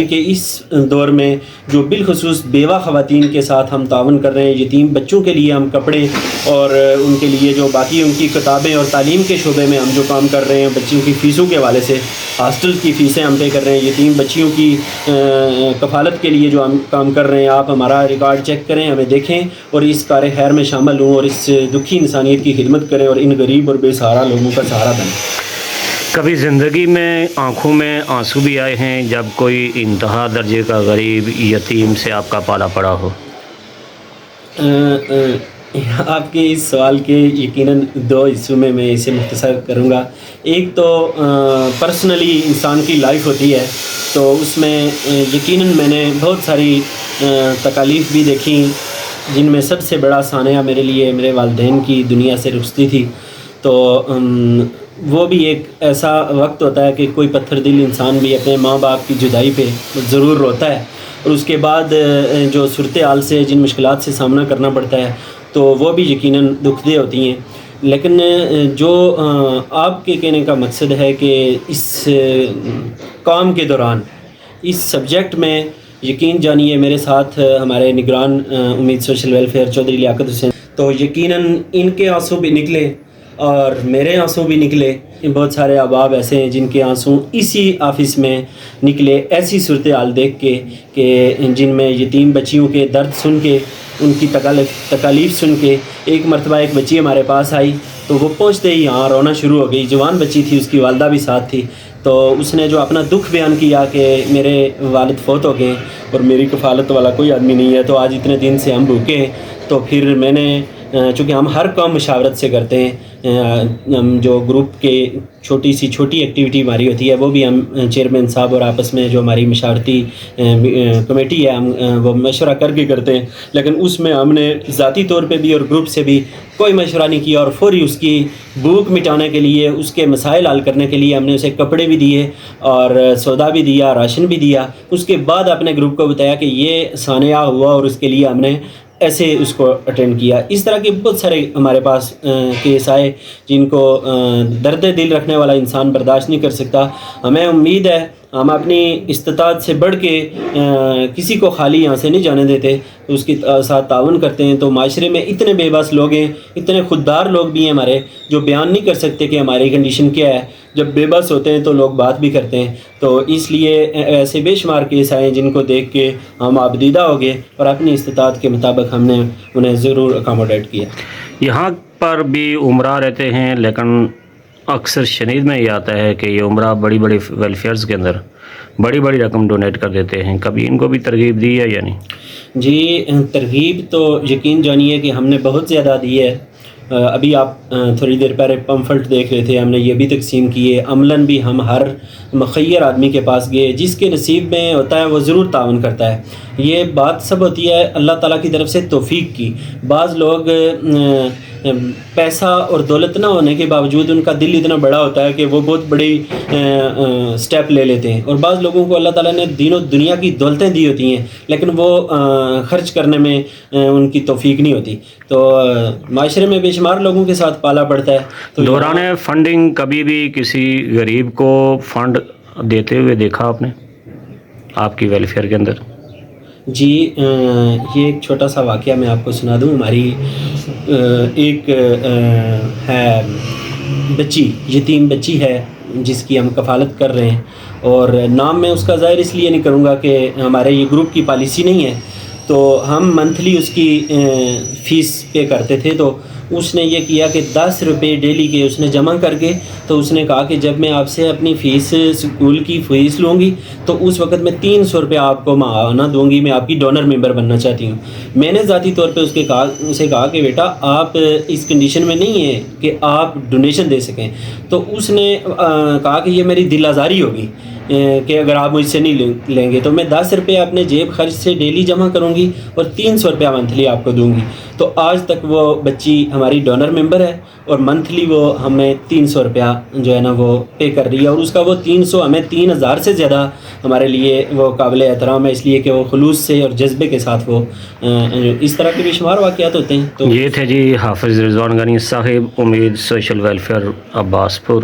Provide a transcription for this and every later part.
کہ اس دور میں جو بالخصوص بیوہ خواتین کے ساتھ ہم تعاون کر رہے ہیں، یتیم بچوں کے لیے ہم کپڑے اور ان کے لیے جو باقی ان کی کتابیں اور تعلیم کے شعبے میں ہم جو کام کر رہے ہیں، بچیوں کی فیسوں کے حوالے سے ہاسٹل کی فیسیں ہم پے کر رہے ہیں، یتیم بچیوں کی کفالت کے لیے جو ہم کام کر رہے ہیں، آپ ہمارا ریکارڈ چیک کریں، ہمیں دیکھیں اور اس کار خیر میں شامل ہوں اور اس دکھی انسانیت کی خدمت کریں اور ان غریب اور بے سہارا لوگوں کا سہارا بنیں۔ کبھی زندگی میں آنکھوں میں آنسو بھی آئے ہیں جب کوئی انتہا درجے کا غریب یتیم سے آپ کا پالا پڑا ہو؟ آپ کے اس سوال کے یقیناً دو حصوں میں اسے مختصر کروں گا۔ ایک تو پرسنلی انسان کی لائف ہوتی ہے، تو اس میں یقیناً میں نے بہت ساری تکالیف بھی دیکھیں، جن میں سب سے بڑا سانحہ میرے لیے میرے والدین کی دنیا سے رخصتی تھی۔ تو وہ بھی ایک ایسا وقت ہوتا ہے کہ کوئی پتھر دل انسان بھی اپنے ماں باپ کی جدائی پہ ضرور روتا ہے، اور اس کے بعد جو صورتحال سے جن مشکلات سے سامنا کرنا پڑتا ہے تو وہ بھی یقیناً دکھ دہ ہوتی ہیں۔ لیکن جو آپ کے کہنے کا مقصد ہے کہ اس کام کے دوران اس سبجیکٹ میں یقین جانیے میرے ساتھ ہمارے نگران امید سوشل ویلفیئر چودھری لیاقت حسین، تو یقیناً ان کے آنسو بھی نکلے اور میرے آنسو بھی نکلے۔ بہت سارے احباب ایسے ہیں جن کے آنسو اسی آفس میں نکلے، ایسی صورتحال دیکھ کے کہ جن میں یتیم بچیوں کے درد سن کے، ان کی تکالیف سن کے۔ ایک مرتبہ ایک بچی ہمارے پاس آئی تو وہ پہنچتے ہی یہاں رونا شروع ہو گئی، جوان بچی تھی، اس کی والدہ بھی ساتھ تھی۔ تو اس نے جو اپنا دکھ بیان کیا کہ میرے والد فوت ہو گئے اور میری کفالت والا کوئی آدمی نہیں ہے، تو آج اتنے دن سے ہم بھوکے ہیں۔ تو پھر میں نے، چونکہ ہم ہر کام مشاورت سے کرتے ہیں، ہم جو گروپ کے چھوٹی ایکٹیویٹی ہماری ہوتی ہے وہ بھی ہم چیئرمین صاحب اور آپس میں جو ہماری مشاورتی کمیٹی ہے ہم وہ مشورہ کر کے کرتے ہیں، لیکن اس میں ہم نے ذاتی طور پہ بھی اور گروپ سے بھی کوئی مشورہ نہیں کیا، اور فوری اس کی بھوک مٹانے کے لیے، اس کے مسائل حل کرنے کے لیے ہم نے اسے کپڑے بھی دیے اور سودا بھی دیا، راشن بھی دیا۔ اس کے بعد اپنے گروپ کو بتایا کہ یہ سانحہ ہوا اور اس کے لیے ہم نے ایسے اس کو اٹینڈ کیا۔ اس طرح کے بہت سارے ہمارے پاس کیس آئے جن کو درد دل رکھنے والا انسان برداشت نہیں کر سکتا۔ ہمیں امید ہے ہم اپنی استطاعت سے بڑھ کے کسی کو خالی یہاں سے نہیں جانے دیتے، اس کے ساتھ تعاون کرتے ہیں۔ تو معاشرے میں اتنے بے بس لوگ ہیں، اتنے خوددار لوگ بھی ہیں ہمارے، جو بیان نہیں کر سکتے کہ ہماری کنڈیشن کیا ہے۔ جب بے بس ہوتے ہیں تو لوگ بات بھی کرتے ہیں، تو اس لیے ایسے بے شمار کیس آئے جن کو دیکھ کے ہم آبدیدہ ہو گئے اور اپنی استطاعت کے مطابق ہم نے انہیں ضرور اکاموڈیٹ کیا۔ یہاں پر بھی عمرہ رہتے ہیں، لیکن اکثر شنید میں یہ آتا ہے کہ یہ عمرہ بڑی ویلفیئرز کے اندر بڑی رقم ڈونیٹ کر دیتے ہیں، کبھی ان کو بھی ترغیب دی ہے یا نہیں؟ جی، ترغیب تو یقین جانیے کہ ہم نے بہت زیادہ دی ہے۔ ابھی آپ تھوڑی دیر پہلے پمفلٹ دیکھ رہے تھے، ہم نے یہ بھی تقسیم کیے۔ عملاً بھی ہم ہر مخیر آدمی کے پاس گئے، جس کے نصیب میں ہوتا ہے وہ ضرور تعاون کرتا ہے۔ یہ بات سب ہوتی ہے اللہ تعالیٰ کی طرف سے توفیق کی۔ بعض لوگ پیسہ اور دولت نہ ہونے کے باوجود ان کا دل اتنا بڑا ہوتا ہے کہ وہ بہت بڑی سٹیپ لے لیتے ہیں، اور بعض لوگوں کو اللہ تعالیٰ نے دین و دنیا کی دولتیں دی ہوتی ہیں لیکن وہ خرچ کرنے میں ان کی توفیق نہیں ہوتی۔ تو معاشرے میں بے شمار لوگوں کے ساتھ پالا پڑتا ہے۔ تو دوران فنڈنگ کبھی بھی کسی غریب کو فنڈ دیتے ہوئے دیکھا آپ نے آپ کی ویلفیئر کے اندر؟ جی، یہ ایک چھوٹا سا واقعہ میں آپ کو سنا دوں۔ ہماری ایک ہے بچی، یتیم بچی ہے جس کی ہم کفالت کر رہے ہیں، اور نام میں اس کا ظاہر اس لیے نہیں کروں گا کہ ہمارے یہ گروپ کی پالیسی نہیں ہے، تو ہم منتھلی اس کی فیس پے کرتے تھے۔ تو اس نے یہ کیا کہ 10 روپے ڈیلی کے اس نے جمع کر کے، تو اس نے کہا کہ جب میں آپ سے اپنی فیس اسکول کی فیس لوں گی تو اس وقت میں 300 روپے آپ کو ماہانہ دوں گی، میں آپ کی ڈونر ممبر بننا چاہتی ہوں۔ میں نے ذاتی طور پہ اسے کہا کہ بیٹا آپ اس کنڈیشن میں نہیں ہیں کہ آپ ڈونیشن دے سکیں۔ تو اس نے کہا کہ یہ میری دل آزاری ہوگی کہ اگر آپ مجھ سے نہیں لیں گے تو میں 10 روپے اپنے جیب خرچ سے ڈیلی جمع کروں گی اور 300 روپیہ منتھلی آپ کو دوں گی۔ تو آج تک وہ بچی ہماری ڈونر ممبر ہے اور منتھلی وہ ہمیں 300 روپیہ جو ہے نا وہ پے کر رہی ہے، اور اس کا وہ 300 ہمیں 3000 سے زیادہ ہمارے لیے وہ قابل احترام ہے، اس لیے کہ وہ خلوص سے اور جذبے کے ساتھ وہ اس طرح کے بے شمار واقعات ہوتے ہیں۔ تو یہ تھے جی حافظ رضوان غنی صاحب، امید سوشل ویلفیئر عباس پور۔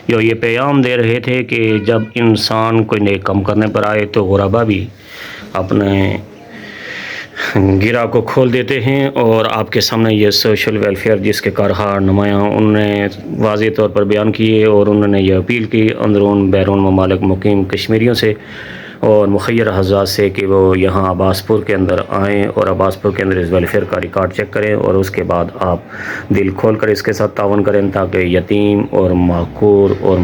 جو یہ پیغام دے رہے تھے کہ جب انسان کوئی نیک کام کرنے پر آئے تو غربا بھی اپنے گرہ کو کھول دیتے ہیں، اور آپ کے سامنے یہ سوشل ویلفیئر جس کے کارہا نمایاں انہوں نے واضح طور پر بیان کیے، اور انہوں نے یہ اپیل کی اندرون بیرون ممالک مقیم کشمیریوں سے اور مخیر حضرات سے کہ وہ یہاں عباس پور کے اندر آئیں اور عباس پور کے اندر اس ویلفیئر کا ریکارڈ چیک کریں، اور اس کے بعد آپ دل کھول کر اس کے ساتھ تعاون کریں تاکہ یتیم اور معقور اور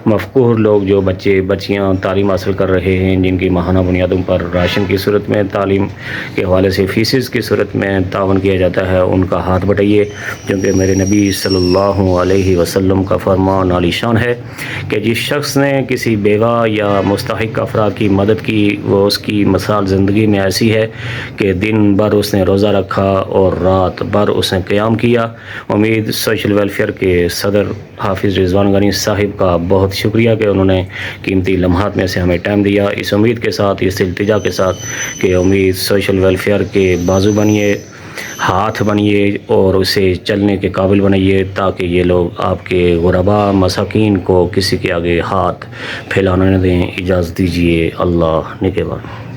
مفقور لوگ، جو بچے بچیاں تعلیم حاصل کر رہے ہیں، جن کی ماہانہ بنیادوں پر راشن کی صورت میں، تعلیم کے حوالے سے فیسز کی صورت میں تعاون کیا جاتا ہے، ان کا ہاتھ بٹائیے، کیونکہ میرے نبی صلی اللہ علیہ وسلم کا فرمان عالی شان ہے کہ جس شخص نے کسی بیوہ یا مستحق افراد کی مدد کی، وہ اس کی مثال زندگی میں ایسی ہے کہ دن بھر اس نے روزہ رکھا اور رات بھر اس نے قیام کیا۔ امید سوشل ویلفیئر کے صدر حافظ رضوان غنی صاحب کا بہت شکریہ کہ انہوں نے قیمتی لمحات میں سے ہمیں ٹائم دیا، اس امید کے ساتھ، اس التجا کے ساتھ کہ امید سوشل ویلفیئر کے بازو بنیے، ہاتھ بنیے اور اسے چلنے کے قابل بنائیے، تاکہ یہ لوگ آپ کے غربا مساکین کو کسی کے آگے ہاتھ پھیلانے نہ دیں۔ اجازت دیجیے، اللہ نگہبان۔